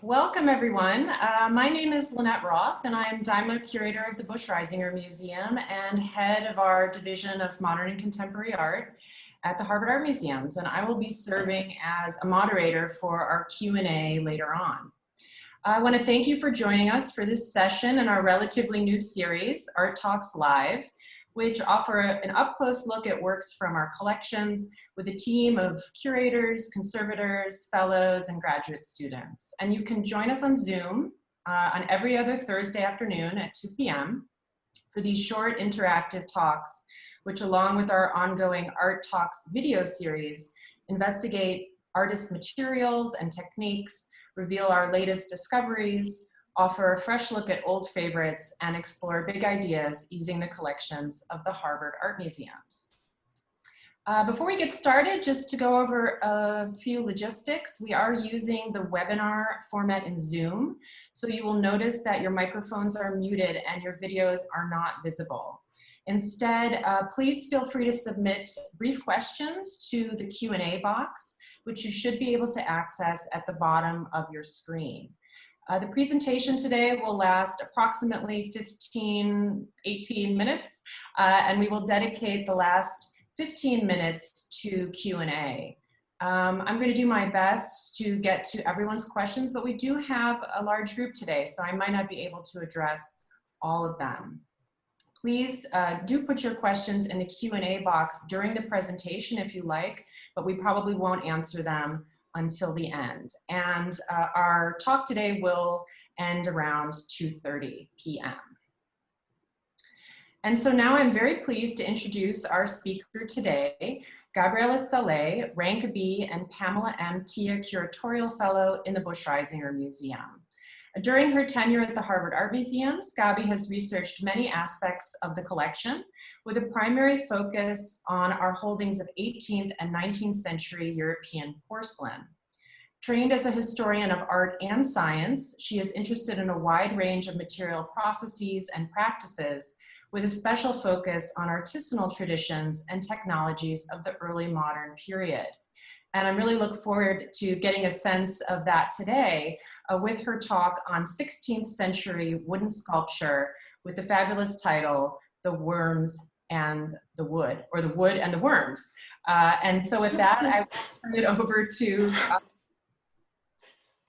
Welcome, everyone. My name is Lynette Roth, and I'm Daimler Curator of the Busch Reisinger Museum and head of our Division of Modern and Contemporary Art at the Harvard Art Museums, and I will be serving as a moderator for our Q&A later on. I want to thank you for joining us for this session in our relatively new series, Art Talks Live, which offer an up-close look at works from our collections with a team of curators, conservators, fellows, and graduate students. And you can join us on Zoom on every other Thursday afternoon at 2 p.m. for these short interactive talks, which along with our ongoing Art Talks video series, investigate artist materials and techniques, reveal our latest discoveries, offer a fresh look at old favorites, and explore big ideas using the collections of the Harvard Art Museums. Before we get started, just to go over a few logistics, we are using the webinar format in Zoom, so you will notice that your microphones are muted and your videos are not visible. Instead, please feel free to submit brief questions to the Q&A box, which you should be able to access at the bottom of your screen. The presentation today will last approximately 18 minutes, and we will dedicate the last 15 minutes to Q&A. I'm going to do my best to get to everyone's questions, but we do have a large group today, so I might not be able to address all of them. Please do put your questions in the Q&A box during the presentation if you like, but we probably won't answer them until the end. And our talk today will end around 2:30 p.m. And so now I'm very pleased to introduce our speaker today, Gabriela Salé, Rank B and Pamela M. Tia Curatorial Fellow in the Busch Reisinger Museum. During her tenure at the Harvard Art Museums, Gabi has researched many aspects of the collection with a primary focus on our holdings of 18th and 19th century European porcelain. Trained as a historian of art and science, she is interested in a wide range of material processes and practices with a special focus on artisanal traditions and technologies of the early modern period. And I'm really looking forward to getting a sense of that today with her talk on 16th century wooden sculpture with the fabulous title, The Worms and the Wood, or The Wood and the Worms. And so with that, I will turn it over to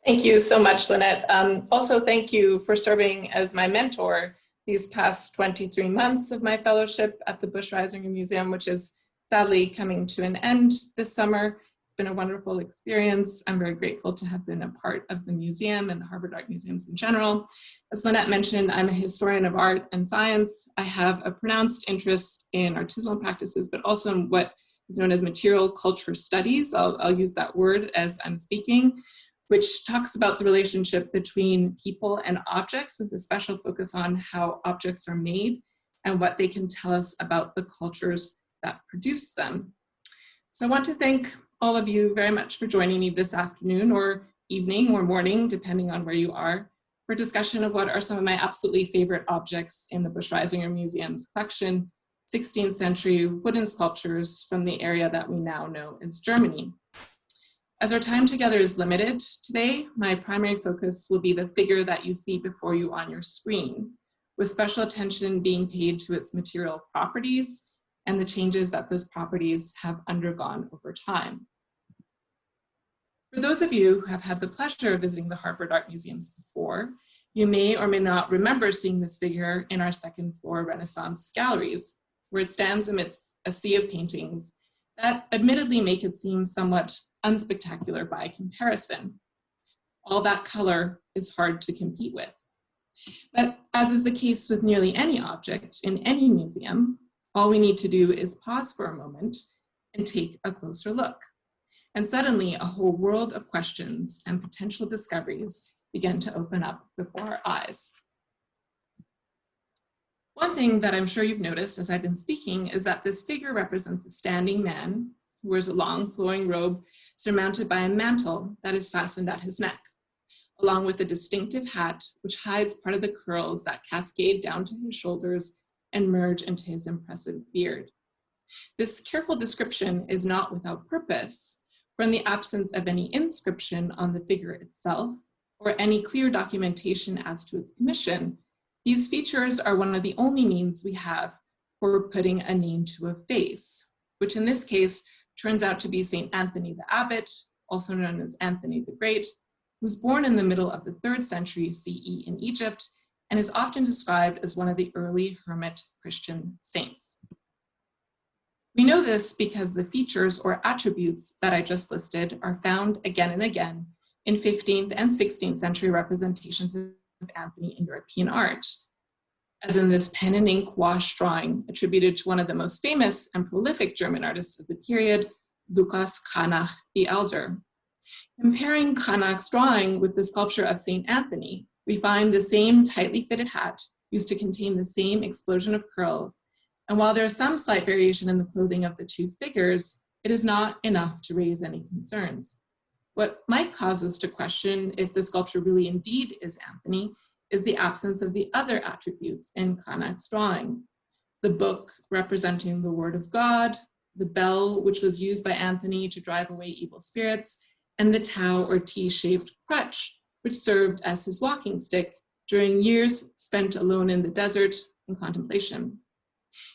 Thank you so much, Lynette. Also, thank you for serving as my mentor these past 23 months of my fellowship at the Busch Reisinger Museum, which is sadly coming to an end this summer. It's been a wonderful experience. I'm very grateful to have been a part of the museum and the Harvard Art Museums in general. As Lynette mentioned, I'm a historian of art and science. I have a pronounced interest in artisanal practices, but also in what is known as material culture studies. I'll use that word as I'm speaking, which talks about the relationship between people and objects with a special focus on how objects are made and what they can tell us about the cultures that produce them. So I want to thank all of you very much for joining me this afternoon or evening or morning, depending on where you are, for a discussion of what are some of my absolutely favorite objects in the Busch Reisinger Museum's collection, 16th century wooden sculptures from the area that we now know as Germany. As our time together is limited today, my primary focus will be the figure that you see before you on your screen, with special attention being paid to its material properties and the changes that those properties have undergone over time. For those of you who have had the pleasure of visiting the Harvard Art Museums before, you may or may not remember seeing this figure in our second floor Renaissance galleries, where it stands amidst a sea of paintings that admittedly make it seem somewhat unspectacular by comparison. All that color is hard to compete with. But as is the case with nearly any object in any museum, all we need to do is pause for a moment and take a closer look. And suddenly a whole world of questions and potential discoveries begin to open up before our eyes. One thing that I'm sure you've noticed as I've been speaking is that this figure represents a standing man who wears a long flowing robe surmounted by a mantle that is fastened at his neck, along with a distinctive hat which hides part of the curls that cascade down to his shoulders and merge into his impressive beard. This careful description is not without purpose, for in the absence of any inscription on the figure itself, or any clear documentation as to its commission, these features are one of the only means we have for putting a name to a face, which in this case turns out to be St. Anthony the Abbot, also known as Anthony the Great, who was born in the middle of the 3rd century CE in Egypt and is often described as one of the early hermit Christian saints. We know this because the features or attributes that I just listed are found again and again in 15th and 16th century representations of Anthony in European art, as in this pen and ink wash drawing attributed to one of the most famous and prolific German artists of the period, Lucas Cranach the Elder. Comparing Cranach's drawing with the sculpture of St. Anthony, we find the same tightly fitted hat used to contain the same explosion of curls, and while there is some slight variation in the clothing of the two figures, it is not enough to raise any concerns. What might cause us to question if the sculpture really indeed is Anthony is the absence of the other attributes in Cranach's drawing. The book representing the word of God, the bell which was used by Anthony to drive away evil spirits, and the tau or T-shaped crutch, which served as his walking stick during years spent alone in the desert in contemplation.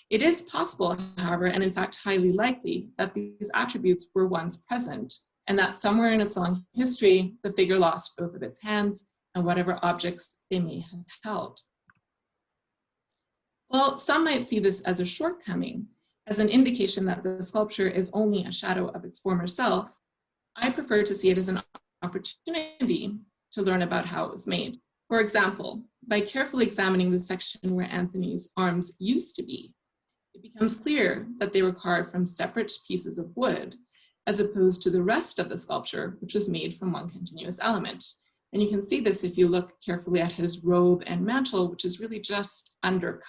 It is possible, however, and in fact highly likely, that these attributes were once present, and that somewhere in its long history, the figure lost both of its hands and whatever objects they may have held. Well, some might see this as a shortcoming, as an indication that the sculpture is only a shadow of its former self. I prefer to see it as an opportunity to learn about how it was made. For example, by carefully examining the section where Anthony's arms used to be, it becomes clear that they were carved from separate pieces of wood, as opposed to the rest of the sculpture, which was made from one continuous element. And you can see this if you look carefully at his robe and mantle, which is really just undercut.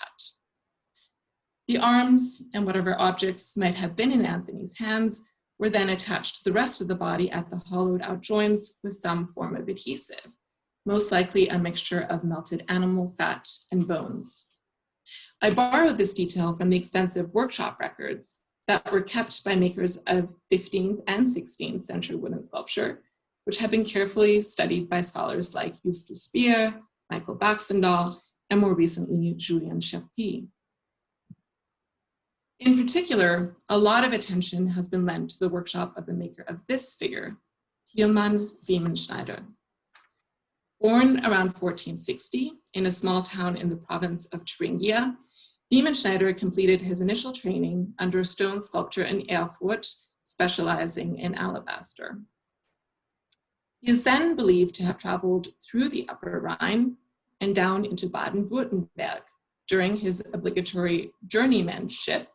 The arms and whatever objects might have been in Anthony's hands were then attached to the rest of the body at the hollowed out joints with some form of adhesive, most likely a mixture of melted animal fat and bones. I borrowed this detail from the extensive workshop records that were kept by makers of 15th and 16th century wooden sculpture, which have been carefully studied by scholars like Justus Speer, Michael Baxendale, and more recently, Julien Cherpi. In particular, a lot of attention has been lent to the workshop of the maker of this figure, Tilman Riemenschneider. Born around 1460 in a small town in the province of Thuringia, Riemenschneider completed his initial training under a stone sculptor in Erfurt, specializing in alabaster. He is then believed to have traveled through the Upper Rhine and down into Baden-Württemberg during his obligatory journeymanship,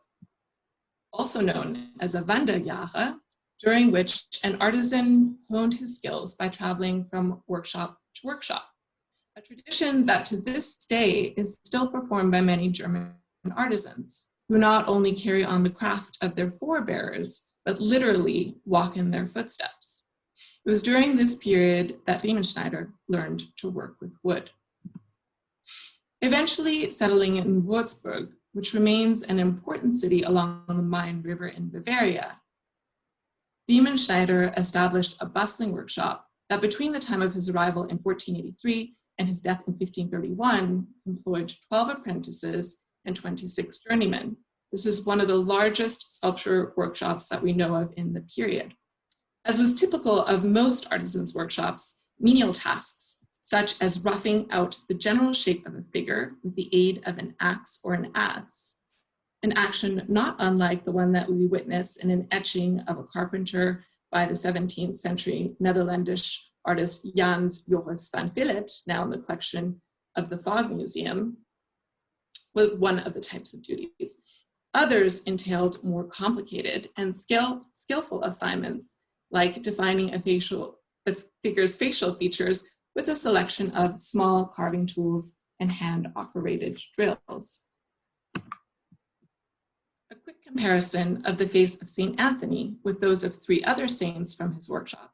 also known as a Wanderjahre, during which an artisan honed his skills by traveling from workshop to workshop, a tradition that to this day is still performed by many German artisans, who not only carry on the craft of their forebears, but literally walk in their footsteps. It was during this period that Riemenschneider learned to work with wood. Eventually settling in Würzburg, which remains an important city along the Main River in Bavaria, Riemenschneider established a bustling workshop that between the time of his arrival in 1483 and his death in 1531 employed 12 apprentices and 26 journeymen. This is one of the largest sculpture workshops that we know of in the period. As was typical of most artisans' workshops, menial tasks, such as roughing out the general shape of a figure with the aid of an axe or an adze, an action not unlike the one that we witness in an etching of a carpenter by the 17th century Netherlandish artist Jans Joris van Villet, now in the collection of the Fogg Museum, was one of the types of duties. Others entailed more complicated and skillful assignments, like defining the figure's facial features with a selection of small carving tools and hand-operated drills. A quick comparison of the face of St. Anthony with those of 3 other saints from his workshop,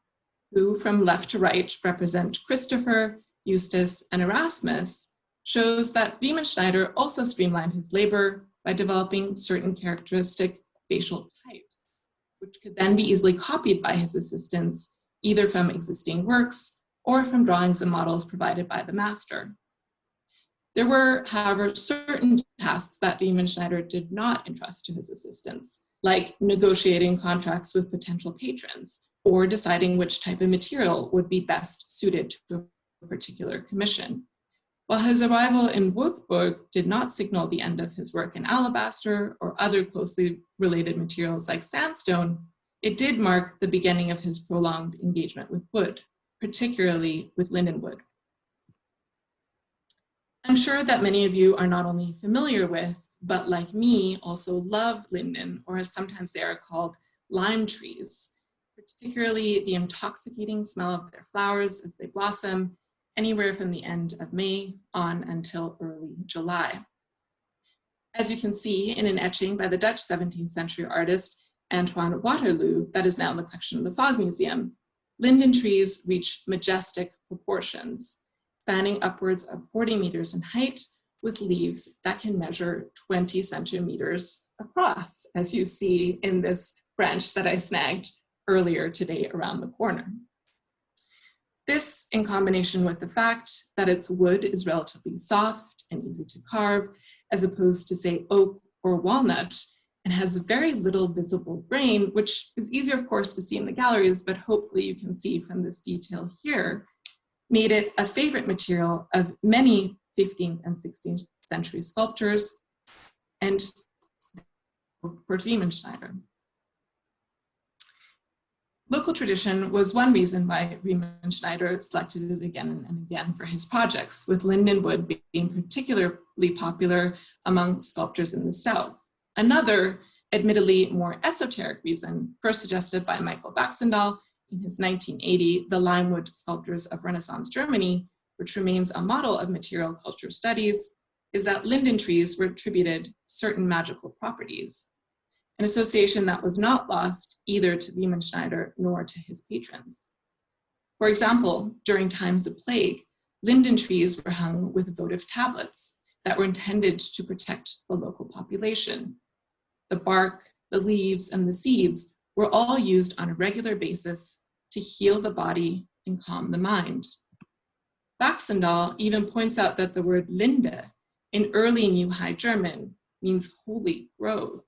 who from left to right represent Christopher, Eustace, and Erasmus, shows that Riemenschneider also streamlined his labor by developing certain characteristic facial types, which could then be easily copied by his assistants, either from existing works or from drawings and models provided by the master. There were, however, certain tasks that Riemenschneider did not entrust to his assistants, like negotiating contracts with potential patrons or deciding which type of material would be best suited to a particular commission. While his arrival in Würzburg did not signal the end of his work in alabaster or other closely related materials like sandstone, it did mark the beginning of his prolonged engagement with wood, particularly with lindenwood. I'm sure that many of you are not only familiar with, but like me, also love linden, or as sometimes they are called, lime trees, particularly the intoxicating smell of their flowers as they blossom, anywhere from the end of May on until early July. As you can see in an etching by the Dutch 17th century artist Antoine Waterloo that is now in the collection of the Fogg Museum, linden trees reach majestic proportions, spanning upwards of 40 meters in height, with leaves that can measure 20 centimeters across, as you see in this branch that I snagged earlier today around the corner. This, in combination with the fact that its wood is relatively soft and easy to carve, as opposed to, say, oak or walnut, and has very little visible grain, which is easier, of course, to see in the galleries, but hopefully you can see from this detail here, made it a favorite material of many 15th and 16th century sculptors and for Riemenschneider. Local tradition was one reason why Riemenschneider selected it again and again for his projects, with lindenwood being particularly popular among sculptors in the South. Another, admittedly more esoteric reason, first suggested by Michael Baxendahl in his 1980 The Limewood Sculptors of Renaissance Germany, which remains a model of material culture studies, is that linden trees were attributed certain magical properties, an association that was not lost either to Riemenschneider nor to his patrons. For example, during times of plague, linden trees were hung with votive tablets that were intended to protect the local population. The bark, the leaves, and the seeds were all used on a regular basis to heal the body and calm the mind. Baxendahl even points out that the word Linde in early New High German means holy grove,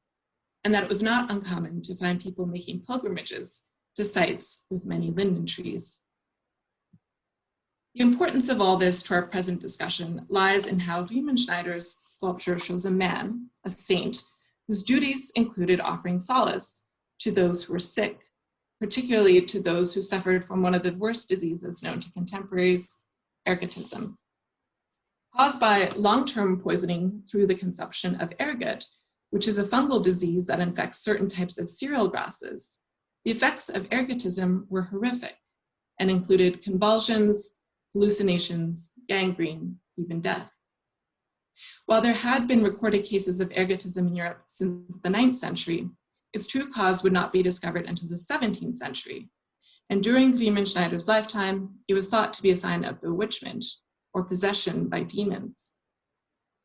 and that it was not uncommon to find people making pilgrimages to sites with many linden trees. The importance of all this to our present discussion lies in how Riemenschneider's sculpture shows a man, a saint, whose duties included offering solace to those who were sick, particularly to those who suffered from one of the worst diseases known to contemporaries, ergotism. Caused by long-term poisoning through the consumption of ergot, which is a fungal disease that infects certain types of cereal grasses, the effects of ergotism were horrific and included convulsions, hallucinations, gangrene, even death. While there had been recorded cases of ergotism in Europe since the 9th century, its true cause would not be discovered until the 17th century. And during Riemenschneider's lifetime, it was thought to be a sign of bewitchment or possession by demons.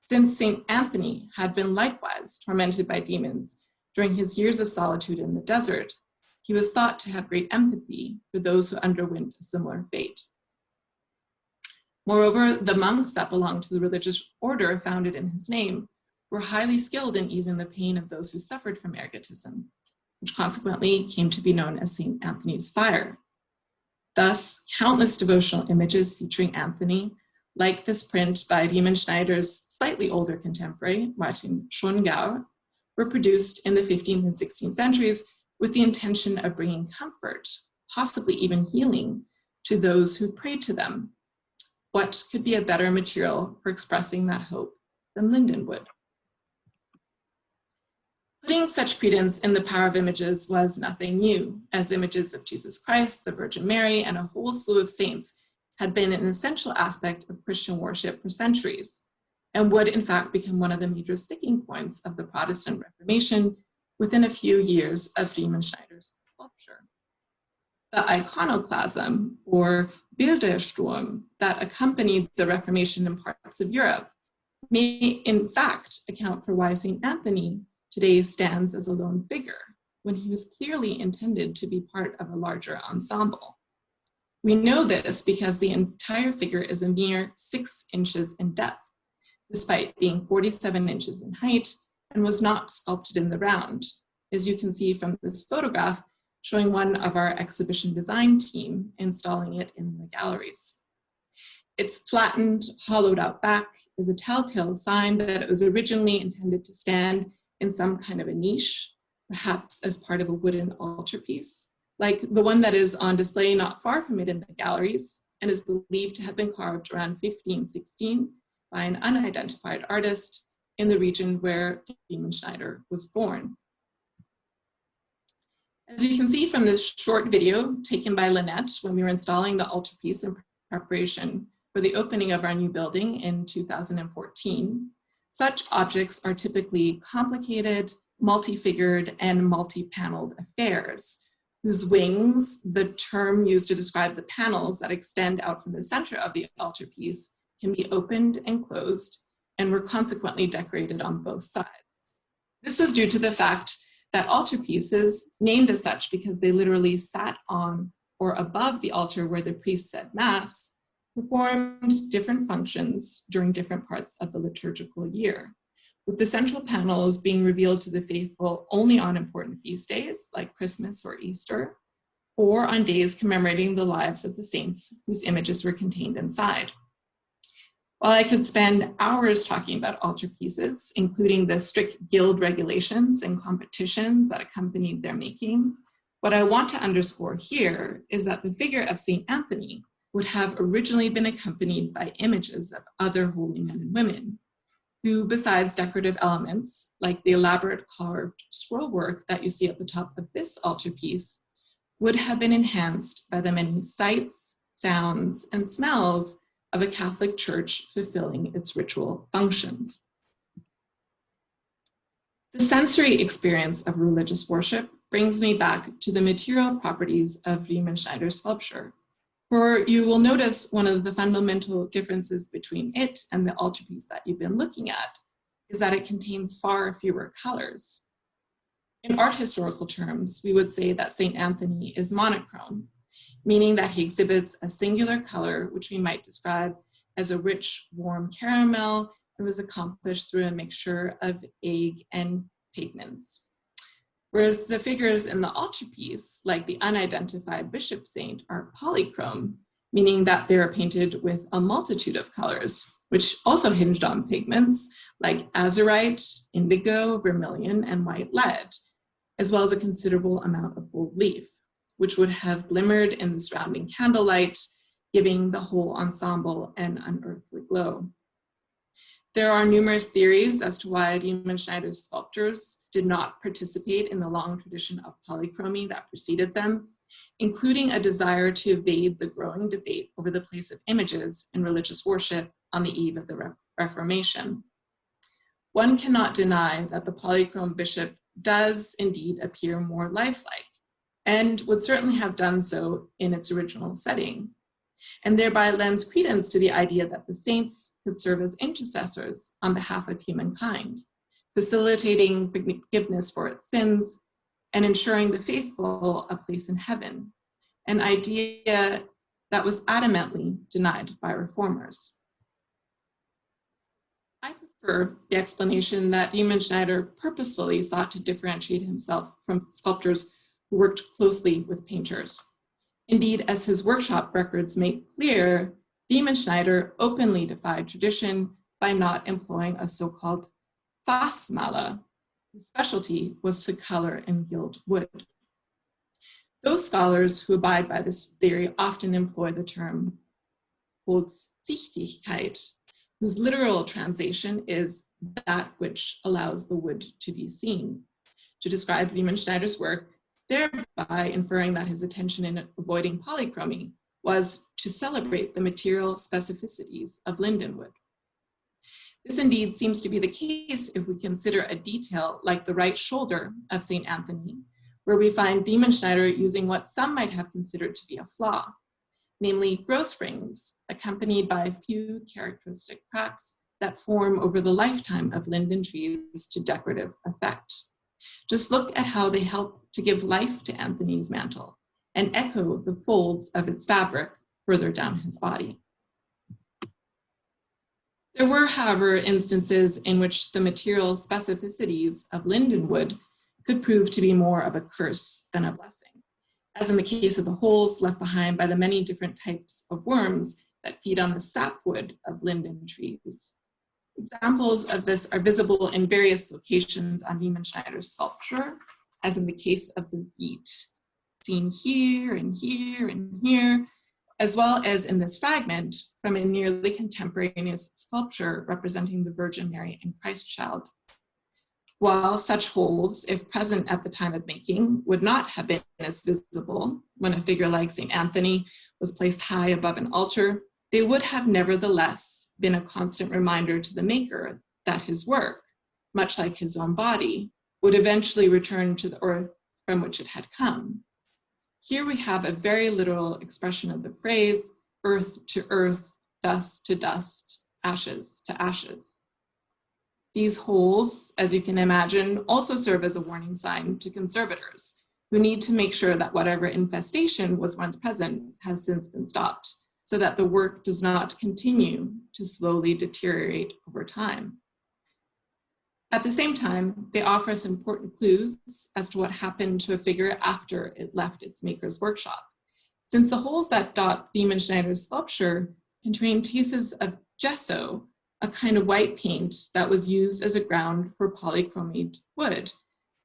Since St. Anthony had been likewise tormented by demons during his years of solitude in the desert, he was thought to have great empathy for those who underwent a similar fate. Moreover, the monks that belonged to the religious order founded in his name were highly skilled in easing the pain of those who suffered from ergotism, which consequently came to be known as St. Anthony's fire. Thus, countless devotional images featuring Anthony, like this print by Riemenschneider's slightly older contemporary, Martin Schongauer, were produced in the 15th and 16th centuries with the intention of bringing comfort, possibly even healing, to those who prayed to them. What could be a better material for expressing that hope than lindenwood? Putting such credence in the power of images was nothing new, as images of Jesus Christ, the Virgin Mary, and a whole slew of saints had been an essential aspect of Christian worship for centuries, and would in fact become one of the major sticking points of the Protestant Reformation within a few years of Riemenschneider's sculpture. The iconoclasm, or Bildersturm, that accompanied the Reformation in parts of Europe may in fact account for why St. Anthony today stands as a lone figure, when he was clearly intended to be part of a larger ensemble. We know this because the entire figure is a mere 6 inches in depth, despite being 47 inches in height, and was not sculpted in the round, as you can see from this photograph showing one of our exhibition design team installing it in the galleries. Its flattened, hollowed out back is a telltale sign that it was originally intended to stand in some kind of a niche, perhaps as part of a wooden altarpiece, like the one that is on display not far from it in the galleries and is believed to have been carved around 1516 by an unidentified artist in the region where Riemenschneider was born. As you can see from this short video taken by Lynette when we were installing the altarpiece in preparation for the opening of our new building in 2014, such objects are typically complicated, multi-figured, and multi-paneled affairs, whose wings, the term used to describe the panels that extend out from the center of the altarpiece, can be opened and closed, and were consequently decorated on both sides. This was due to the fact that altarpieces, named as such because they literally sat on or above the altar where the priest said Mass, performed different functions during different parts of the liturgical year, with the central panels being revealed to the faithful only on important feast days like Christmas or Easter, or on days commemorating the lives of the saints whose images were contained inside. While I could spend hours talking about altarpieces, including the strict guild regulations and competitions that accompanied their making, what I want to underscore here is that the figure of St. Anthony would have originally been accompanied by images of other holy men and women, who, besides decorative elements, like the elaborate carved scroll work that you see at the top of this altarpiece, would have been enhanced by the many sights, sounds, and smells of a Catholic Church fulfilling its ritual functions. The sensory experience of religious worship brings me back to the material properties of Riemenschneider's sculpture. For you will notice one of the fundamental differences between it and the altarpiece that you've been looking at is that it contains far fewer colors. In art historical terms, we would say that St. Anthony is monochrome, meaning that he exhibits a singular color, which we might describe as a rich, warm caramel, and was accomplished through a mixture of egg and pigments. Whereas the figures in the altarpiece, like the unidentified bishop saint, are polychrome, meaning that they are painted with a multitude of colors, which also hinged on pigments like azurite, indigo, vermilion, and white lead, as well as a considerable amount of gold leaf, which would have glimmered in the surrounding candlelight, giving the whole ensemble an unearthly glow. There are numerous theories as to why Riemenschneider's sculptures did not participate in the long tradition of polychromy that preceded them, including a desire to evade the growing debate over the place of images in religious worship on the eve of the Reformation. One cannot deny that the polychrome bishop does indeed appear more lifelike, and would certainly have done so in its original setting, and thereby lends credence to the idea that the saints could serve as intercessors on behalf of humankind, facilitating forgiveness for its sins and ensuring the faithful a place in heaven, an idea that was adamantly denied by reformers. I prefer the explanation that Riemenschneider purposefully sought to differentiate himself from sculptors who worked closely with painters. Indeed, as his workshop records make clear, Riemenschneider openly defied tradition by not employing a so-called Fasmaler, whose specialty was to color and gild wood. Those scholars who abide by this theory often employ the term Kurzsichtigkeit, whose literal translation is that which allows the wood to be seen, to describe Riemenschneider's work, thereby inferring that his attention in avoiding polychromy was to celebrate the material specificities of lindenwood. This indeed seems to be the case if we consider a detail like the right shoulder of St. Anthony, where we find Riemenschneider using what some might have considered to be a flaw, namely growth rings accompanied by a few characteristic cracks that form over the lifetime of linden trees to decorative effect. Just look at how they help to give life to Anthony's mantle and echo the folds of its fabric further down his body. There were, however, instances in which the material specificities of linden wood could prove to be more of a curse than a blessing, as in the case of the holes left behind by the many different types of worms that feed on the sapwood of linden trees. Examples of this are visible in various locations on Riemenschneider's sculpture, as in the case of the feet, seen here and here and here, as well as in this fragment from a nearly contemporaneous sculpture representing the Virgin Mary and Christ Child. While such holes, if present at the time of making, would not have been as visible when a figure like St. Anthony was placed high above an altar, they would have nevertheless been a constant reminder to the maker that his work, much like his own body, would eventually return to the earth from which it had come. Here we have a very literal expression of the phrase, earth to earth, dust to dust, ashes to ashes. These holes, as you can imagine, also serve as a warning sign to conservators who need to make sure that whatever infestation was once present has since been stopped, so that the work does not continue to slowly deteriorate over time. At the same time, they offer us important clues as to what happened to a figure after it left its maker's workshop. Since the holes that dot Riemenschneider's sculpture contain pieces of gesso, a kind of white paint that was used as a ground for polychromate wood,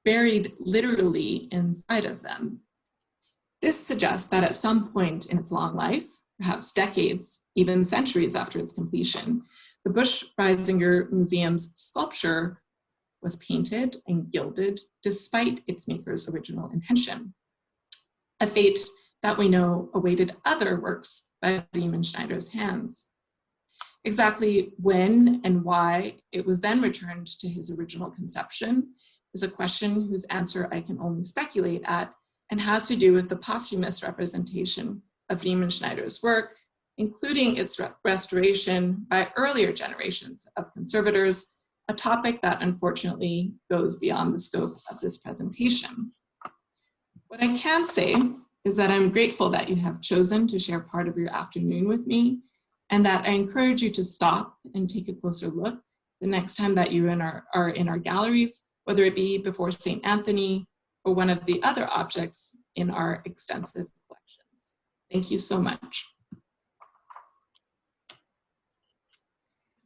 buried literally inside of them. This suggests that at some point in its long life, perhaps decades, even centuries after its completion, the Busch-Reisinger Museum's sculpture was painted and gilded despite its maker's original intention, a fate that we know awaited other works by Riemenschneider's hands. Exactly when and why it was then returned to his original conception is a question whose answer I can only speculate at, and has to do with the posthumous representation of Riemenschneider's work, including its restoration by earlier generations of conservators, a topic that unfortunately goes beyond the scope of this presentation. What I can say is that I'm grateful that you have chosen to share part of your afternoon with me, and that I encourage you to stop and take a closer look the next time that you are in our galleries, whether it be before St. Anthony or one of the other objects in our extensive collections. Thank you so much.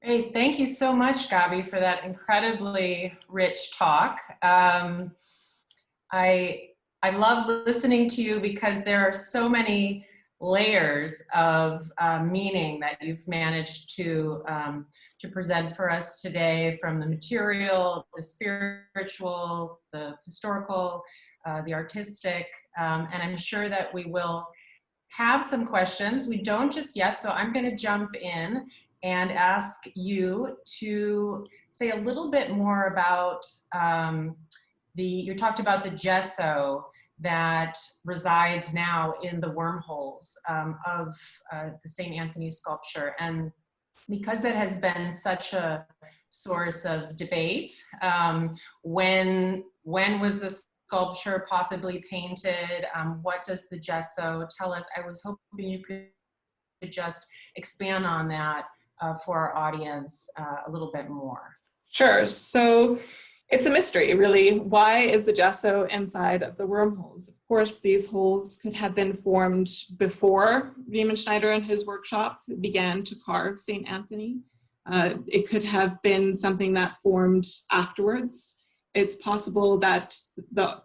Great, thank you so much, Gabi, for that incredibly rich talk. I love listening to you because there are so many layers of meaning that you've managed to present for us today, from the material, the spiritual, the historical, the artistic, and I'm sure that we will have some questions. We don't just yet, so I'm going to jump in and ask you to say a little bit more about you talked about the gesso that resides now in the wormholes of the St. Anthony sculpture. And because that has been such a source of debate, when was the sculpture possibly painted? What does the gesso tell us? I was hoping you could just expand on that for our audience a little bit more. Sure. So it's a mystery, really. Why is the gesso inside of the wormholes? Of course, these holes could have been formed before Riemenschneider and his workshop began to carve St. Anthony. It could have been something that formed afterwards. It's possible that the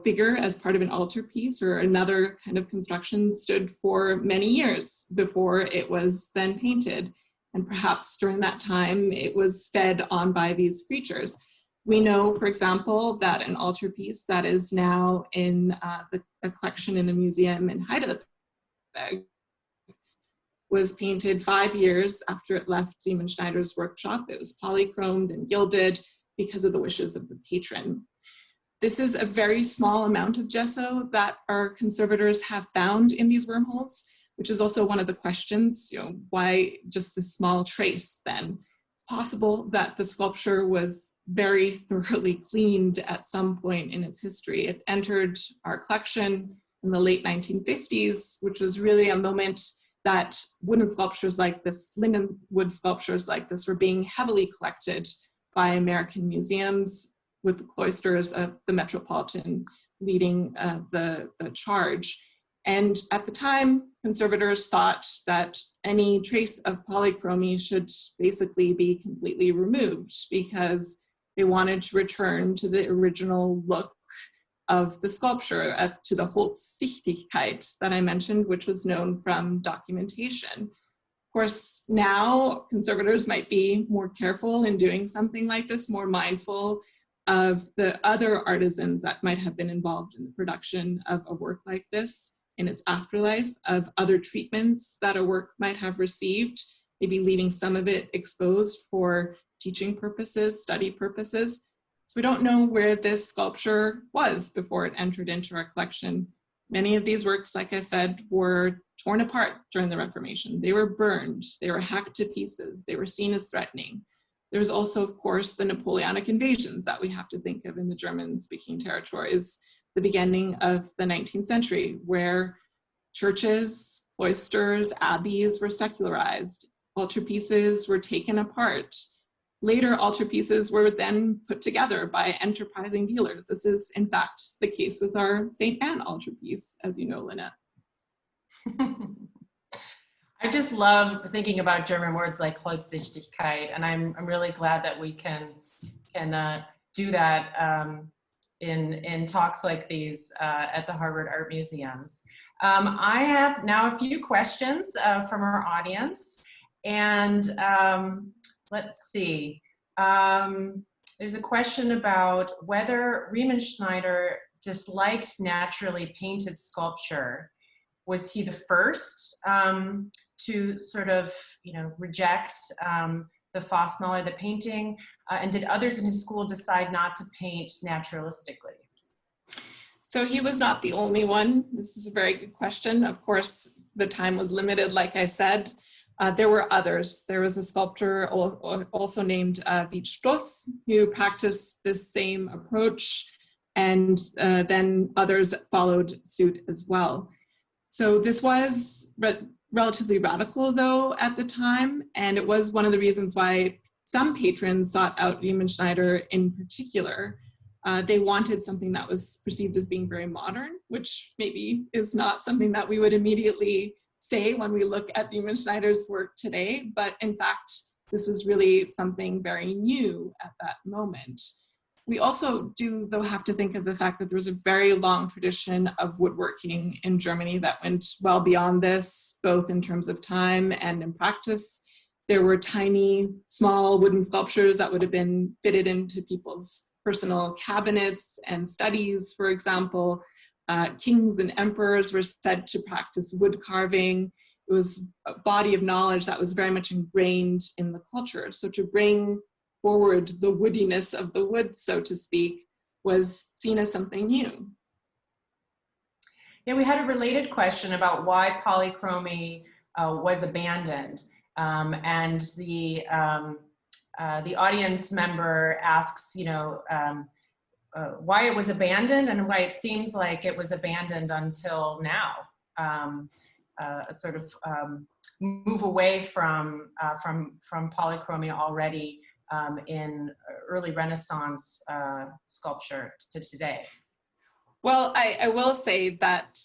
figure as part of an altarpiece or another kind of construction stood for many years before it was then painted. And perhaps during that time, it was fed on by these creatures. We know, for example, that an altarpiece that is now in a collection in a museum in Heidelberg was painted 5 years after it left Riemenschneider's workshop. It was polychromed and gilded because of the wishes of the patron. This is a very small amount of gesso that our conservators have found in these wormholes, which is also one of the questions, why just this small trace then? It's possible that the sculpture was very thoroughly cleaned at some point in its history. It entered our collection in the late 1950s, which was really a moment that wooden sculptures like this, linen wood sculptures like this, were being heavily collected by American museums, with the cloisters of the Metropolitan leading the charge. And at the time, conservators thought that any trace of polychromy should basically be completely removed because they wanted to return to the original look of the sculpture, to the Holzsichtigkeit that I mentioned, which was known from documentation. Of course, now conservators might be more careful in doing something like this, more mindful of the other artisans that might have been involved in the production of a work like this in its afterlife, of other treatments that a work might have received, maybe leaving some of it exposed for teaching purposes, study purposes. So we don't know where this sculpture was before it entered into our collection. Many of these works, like I said, were torn apart during the Reformation. They were burned, they were hacked to pieces, they were seen as threatening. There was also, of course, the Napoleonic invasions that we have to think of in the German-speaking territories, the beginning of the 19th century, where churches, cloisters, abbeys were secularized, altarpieces were taken apart. Later, altarpieces were then put together by enterprising dealers. This is, in fact, the case with our St. Anne altarpiece, as you know, Lynette. I just love thinking about German words like Holzsichtigkeit, and I'm really glad that we can do that in talks like these at the Harvard Art Museums. I have now a few questions from our audience, and let's see. There's a question about whether Riemenschneider disliked naturally painted sculpture. Was he the first to sort of, reject the Fosmaler, the painting, and did others in his school decide not to paint naturalistically? So he was not the only one. This is a very good question. Of course, the time was limited, like I said. There were others. There was a sculptor also named Veit Stoss who practiced this same approach, and then others followed suit as well. So this was relatively radical, though, at the time, and it was one of the reasons why some patrons sought out Riemenschneider in particular. They wanted something that was perceived as being very modern, which maybe is not something that we would immediately say when we look at Riemenschneider's work today, but in fact, this was really something very new at that moment. We also do, though, have to think of the fact that there was a very long tradition of woodworking in Germany that went well beyond this, both in terms of time and in practice. There were tiny, small wooden sculptures that would have been fitted into people's personal cabinets and studies, for example. Kings and emperors were said to practice wood carving. It was a body of knowledge that was very much ingrained in the culture. So to bring forward the woodiness of the wood, so to speak, was seen as something new. Yeah, we had a related question about why polychromy was abandoned. And the audience member asks, why it was abandoned and why it seems like it was abandoned until now. A sort of move away from polychromy already in early Renaissance sculpture to today. Well, I will say that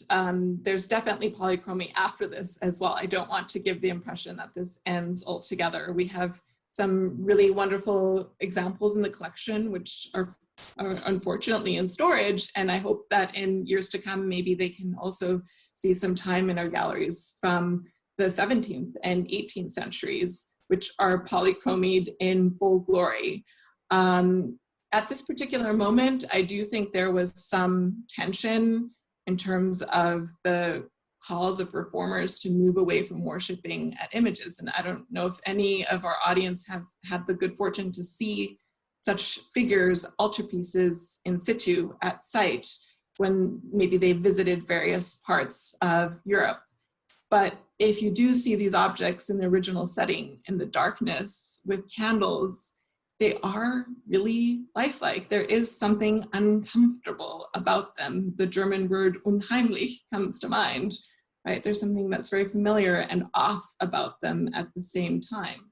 there's definitely polychromy after this as well. I don't want to give the impression that this ends altogether. We have some really wonderful examples in the collection, which are unfortunately in storage, and I hope that in years to come, maybe they can also see some time in our galleries from the 17th and 18th centuries, which are polychromied in full glory. At this particular moment, I do think there was some tension in terms of the calls of reformers to move away from worshiping at images. And I don't know if any of our audience have had the good fortune to see such figures, altarpieces in situ at site when maybe they visited various parts of Europe. But if you do see these objects in the original setting in the darkness with candles, they are really lifelike. There is something uncomfortable about them. The German word unheimlich comes to mind, right? There's something that's very familiar and off about them at the same time.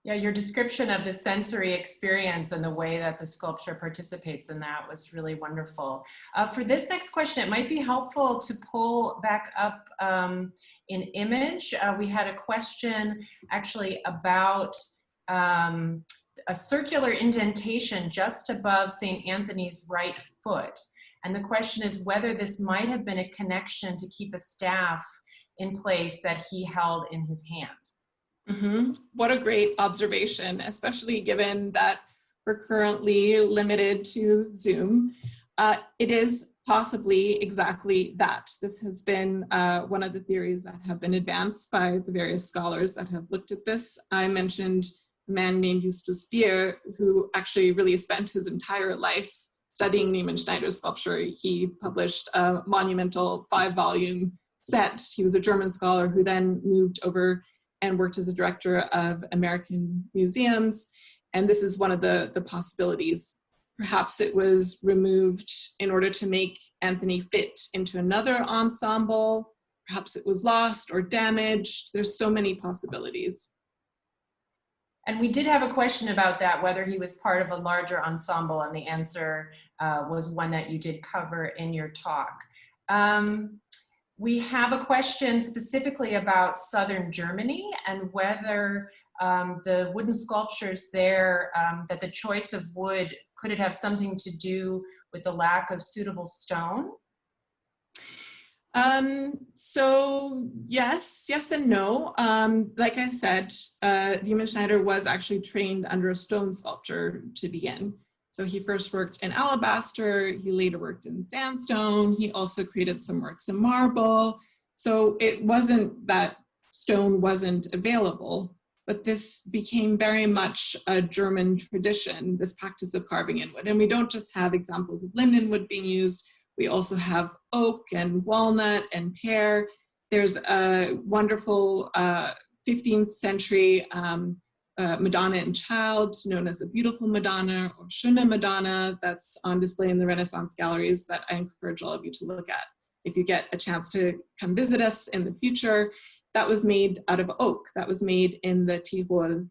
Yeah, your description of the sensory experience and the way that the sculpture participates in that was really wonderful. For this next question, it might be helpful to pull back up an image. We had a question actually about a circular indentation just above St. Anthony's right foot. And the question is whether this might have been a connection to keep a staff in place that he held in his hand. What a great observation, especially given that we're currently limited to Zoom. It is possibly exactly that. This has been one of the theories that have been advanced by the various scholars that have looked at this. I mentioned a man named Justus Bier, who actually really spent his entire life studying Riemenschneider's sculpture. He published a monumental 5-volume set. He was a German scholar who then moved over and worked as a director of American museums. And this is one of the possibilities. Perhaps it was removed in order to make Anthony fit into another ensemble. Perhaps it was lost or damaged. There's so many possibilities. And we did have a question about that, whether he was part of a larger ensemble, and the answer was one that you did cover in your talk. We have a question specifically about southern Germany and whether the wooden sculptures there, that the choice of wood, could it have something to do with the lack of suitable stone? So yes and no. Like I said, Riemenschneider was actually trained under a stone sculpture to begin. So he first worked in alabaster, he later worked in sandstone, he also created some works in marble. So it wasn't that stone wasn't available, but this became very much a German tradition, this practice of carving in wood. And we don't just have examples of linden wood being used, we also have oak and walnut and pear. There's a wonderful 15th century Madonna and Child, known as the Beautiful Madonna or Schöne Madonna, that's on display in the Renaissance galleries that I encourage all of you to look at. If you get a chance to come visit us in the future, that was made out of oak, that was made in the Tyrol.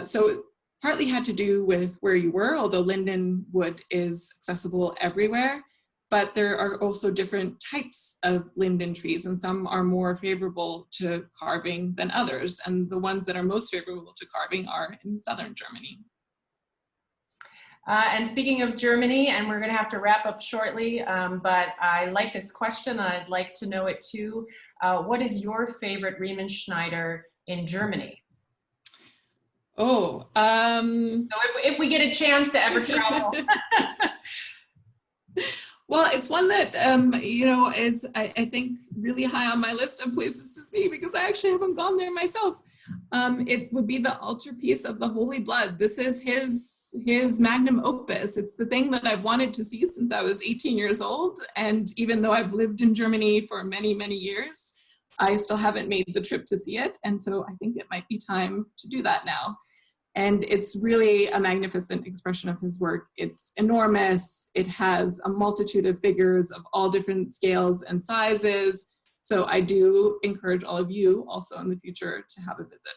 So it partly had to do with where you were, although linden wood is accessible everywhere. But there are also different types of linden trees, and some are more favorable to carving than others. And the ones that are most favorable to carving are in southern Germany. And speaking of Germany, and we're going to have to wrap up shortly, but I like this question, and I'd like to know it too. What is your favorite Riemenschneider in Germany? Oh, so if we get a chance to ever travel. Well, it's one that, is, I think, really high on my list of places to see because I actually haven't gone there myself. It would be the altarpiece of the Holy Blood. This is his magnum opus. It's the thing that I've wanted to see since I was 18 years old. And even though I've lived in Germany for many, many years, I still haven't made the trip to see it. And so I think it might be time to do that now. And it's really a magnificent expression of his work. It's enormous. It has a multitude of figures of all different scales and sizes. So I do encourage all of you also in the future to have a visit.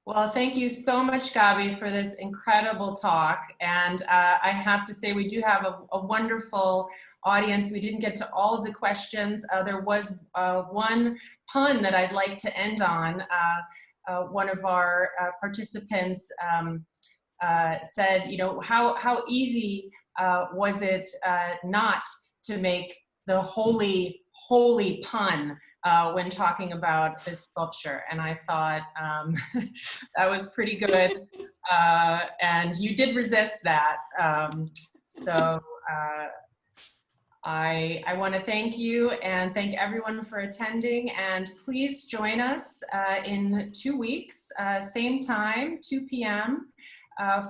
Well, thank you so much, Gabi, for this incredible talk. And I have to say, we do have a wonderful audience. We didn't get to all of the questions. There was one pun that I'd like to end on. One of our participants said, how easy was it not to make the holy pun when talking about this sculpture? And I thought that was pretty good. And you did resist that. I want to thank you and thank everyone for attending, and please join us in 2 weeks, same time, 2 p.m.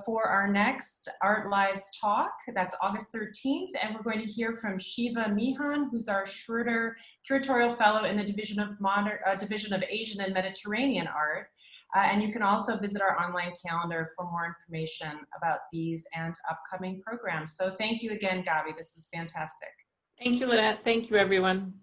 For our next Art Lives talk. That's August 13th, and we're going to hear from Shiva Mihan, who's our Schroeder Curatorial Fellow in the Division of Asian and Mediterranean Art. And you can also visit our online calendar for more information about these and upcoming programs. So thank you again, Gabi. This was fantastic. Thank you, Lynette. Thank you, everyone.